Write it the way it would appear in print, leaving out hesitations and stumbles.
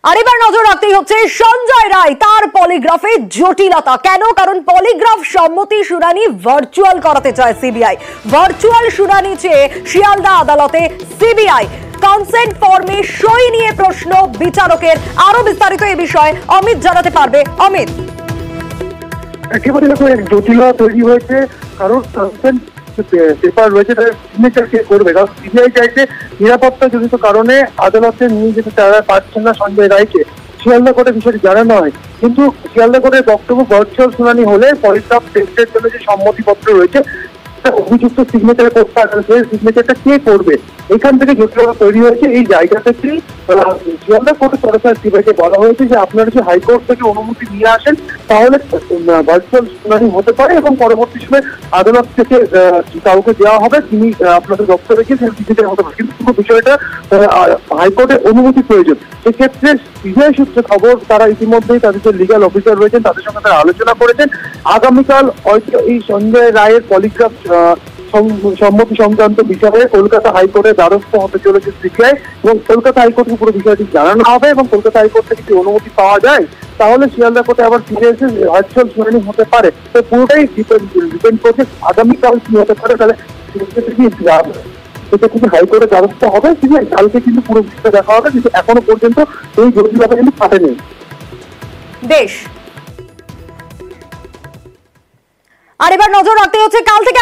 আর এবার নজর রাখতেই হচ্ছে সঞ্জয় রায় তার পলিগ্রাফে জটিলতা কেন, কারণ পলিগ্রাফ সম্মতি শুনানি ভার্চুয়াল করাতে চায় সিবিআই। ভার্চুয়াল শুনানি চেয়ে শিয়ালদা আদালতে সিবিআই। কনসেন্ট ফর্মে সই নিয়ে প্রশ্ন বিচারকের। আরো বিস্তারিত এই বিষয়ে অমিত জানাতে পারবে। অমিত, একেবারে জটিলতা তৈরি হয়েছে, কারণ কনসেন্ট পেপার রয়েছে তাদের সিগনেচার কে করবে, কারণ সিবিআই চাইছে নিরাপত্তা জনিত কারণে আদালতে নিয়ে যেতে তারা পারছেন না সঞ্জয় রায়কে। শিয়ালদা কোর্টে বিষয়টি জানানো হয়, কিন্তু শিয়ালদা কোর্টের বক্তব্য ভার্চুয়াল শুনানি হলে পলিগ্রাফ টেস্টের জন্য যে সম্মতিপত্র রয়েছে অভিযুক্ত সিগনেচার করতে আসলে সেই সিগনেচারটা কে করবে, এখান থেকে জটিলতা তৈরি হয়েছে। এই জায়গা থেকেই শিয়ালদা কোর্টের তরফে সিবিআইকে বলা হয়েছে যে আপনারা যদি হাইকোর্ট থেকে অনুমতি নিয়ে আসেন তাহলে ভার্চুয়াল শুনানি হতে পারে এবং পরবর্তী সময় আদালত থেকে কাউকে দেওয়া হবে তিনি আপনাদের দপ্তরে গিয়ে সিগনেচার হতে পারে, কিন্তু পুরো বিষয়টা হাইকোর্টের অনুমতি প্রয়োজন। সেক্ষেত্রে সিবিআই সূত্রে খবর তারা ইতিমধ্যেই তাদের যে লিগাল অফিসার রয়েছেন তাদের সঙ্গে তারা আলোচনা করেছেন। আগামীকাল হয়তো এই সঞ্জয় রায়ের পলিগ্রাফ সম্মতি সংক্রান্ত বিষয়ে কলকাতা হাইকোর্টের দ্বারস্থ হতে চলেছে সিবিআই এবং কলকাতা হাইকোর্টকে পুরো বিষয়টি জানানো হবে এবং কলকাতা হাইকোর্ট থেকে যদি অনুমতি পাওয়া যায় তাহলে শিয়ালদা কোর্টে আবার ফিরে এসে ভার্চুয়াল শুনানি হতে পারে। তো পুরোটাই ডিপেন্ড করছে আগামীকাল কি হতে পারে। তাহলে সেটা কিন্তু হাইকোর্টের দ্বারস্থ হবে সিবিআই, কালকে কিন্তু পুরো বিষয়টা দেখা হবে, কিন্তু এখনো পর্যন্ত এই জটিলতা কিন্তু কাটেনি। বেশ, আর এবার নজর রাখতে হচ্ছে কাল থেকে